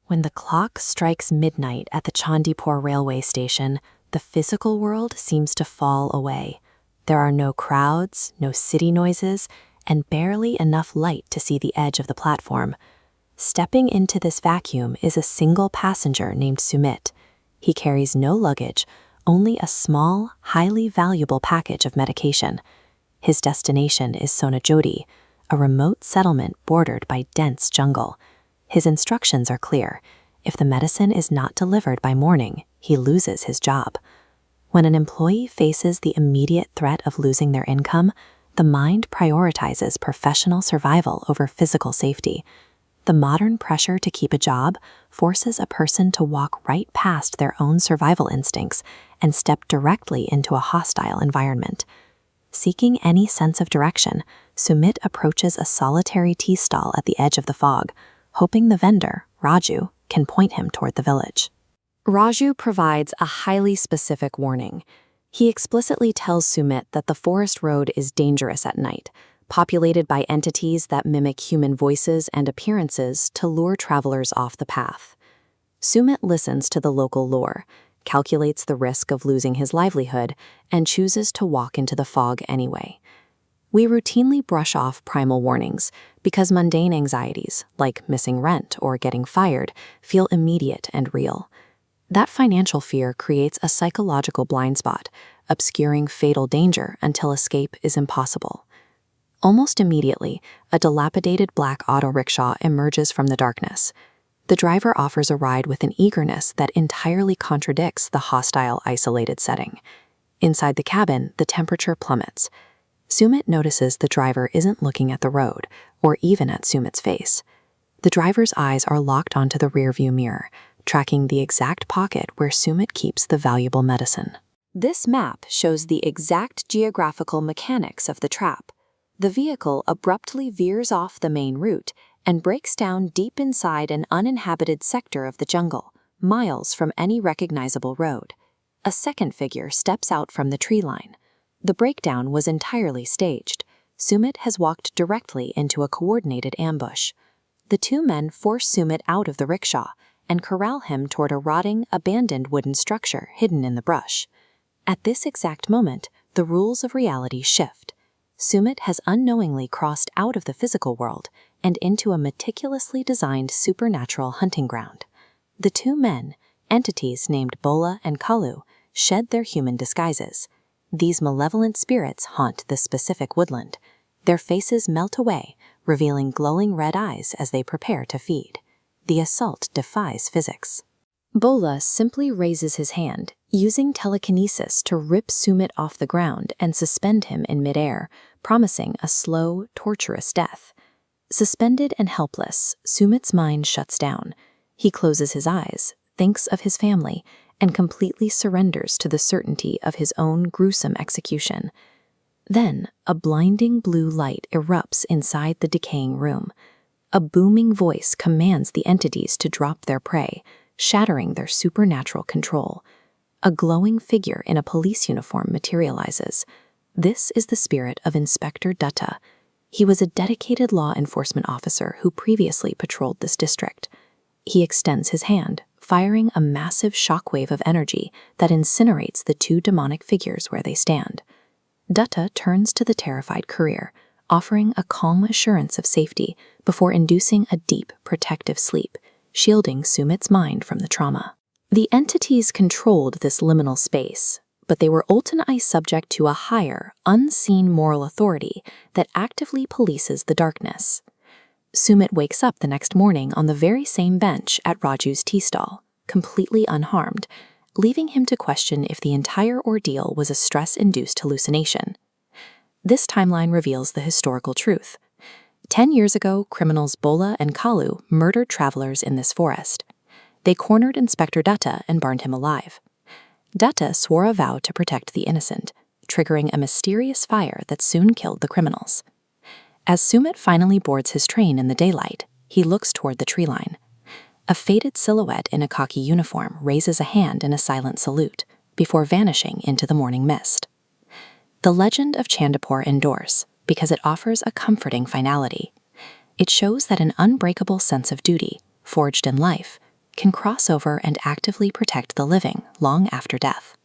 When the clock strikes midnight at the Chandipur railway station, the physical world seems to fall away. There are no crowds, no city noises, and barely enough light to see the edge of the platform. Stepping into this vacuum is a single passenger named Sumit. He carries no luggage, only a small, highly valuable package of medication. His destination is Sonajodi, a remote settlement bordered by dense jungle. His instructions are clear. If the medicine is not delivered by morning, he loses his job. When an employee faces the immediate threat of losing their income, the mind prioritizes professional survival over physical safety. The modern pressure to keep a job forces a person to walk right past their own survival instincts and step directly into a hostile environment. Seeking any sense of direction, Sumit approaches a solitary tea stall at the edge of the fog, hoping the vendor, Raju, can point him toward the village. Raju provides a highly specific warning. He explicitly tells Sumit that the forest road is dangerous at night, populated by entities that mimic human voices and appearances to lure travelers off the path. Sumit listens to the local lore, calculates the risk of losing his livelihood, and chooses to walk into the fog anyway. We routinely brush off primal warnings because mundane anxieties, like missing rent or getting fired, feel immediate and real. That financial fear creates a psychological blind spot, obscuring fatal danger until escape is impossible. Almost immediately, a dilapidated black auto rickshaw emerges from the darkness. The driver offers a ride with an eagerness that entirely contradicts the hostile, isolated setting. Inside the cabin, the temperature plummets. Sumit notices the driver isn't looking at the road, or even at Sumit's face. The driver's eyes are locked onto the rearview mirror, tracking the exact pocket where Sumit keeps the valuable medicine. This map shows the exact geographical mechanics of the trap. The vehicle abruptly veers off the main route and breaks down deep inside an uninhabited sector of the jungle, miles from any recognizable road. A second figure steps out from the tree line. The breakdown was entirely staged. Sumit has walked directly into a coordinated ambush. The two men force Sumit out of the rickshaw and corral him toward a rotting, abandoned wooden structure hidden in the brush. At this exact moment, the rules of reality shift. Sumit has unknowingly crossed out of the physical world and into a meticulously designed supernatural hunting ground. The two men, entities named Bola and Kalu, shed their human disguises. These malevolent spirits haunt the specific woodland. Their faces melt away, revealing glowing red eyes as they prepare to feed. The assault defies physics. Bola simply raises his hand, using telekinesis to rip Sumit off the ground and suspend him in midair, promising a slow, torturous death. Suspended and helpless, Sumit's mind shuts down. He closes his eyes, thinks of his family, and completely surrenders to the certainty of his own gruesome execution. Then, a blinding blue light erupts inside the decaying room. A booming voice commands the entities to drop their prey, shattering their supernatural control. A glowing figure in a police uniform materializes. This is the spirit of Inspector Dutta. He was a dedicated law enforcement officer who previously patrolled this district. He extends his hand, firing a massive shockwave of energy that incinerates the two demonic figures where they stand. Dutta turns to the terrified courier, offering a calm assurance of safety before inducing a deep, protective sleep, shielding Sumit's mind from the trauma. The entities controlled this liminal space, but they were ultimately subject to a higher, unseen moral authority that actively polices the darkness. Sumit wakes up the next morning on the very same bench at Raju's tea stall, completely unharmed, leaving him to question if the entire ordeal was a stress-induced hallucination. This timeline reveals the historical truth. 10 years ago, criminals Bola and Kalu murdered travelers in this forest. They cornered Inspector Dutta and burned him alive. Dutta swore a vow to protect the innocent, triggering a mysterious fire that soon killed the criminals. As Sumit finally boards his train in the daylight, he looks toward the tree line. A faded silhouette in a khaki uniform raises a hand in a silent salute before vanishing into the morning mist. The legend of Chandipur endures because it offers a comforting finality. It shows that an unbreakable sense of duty, forged in life, can cross over and actively protect the living long after death.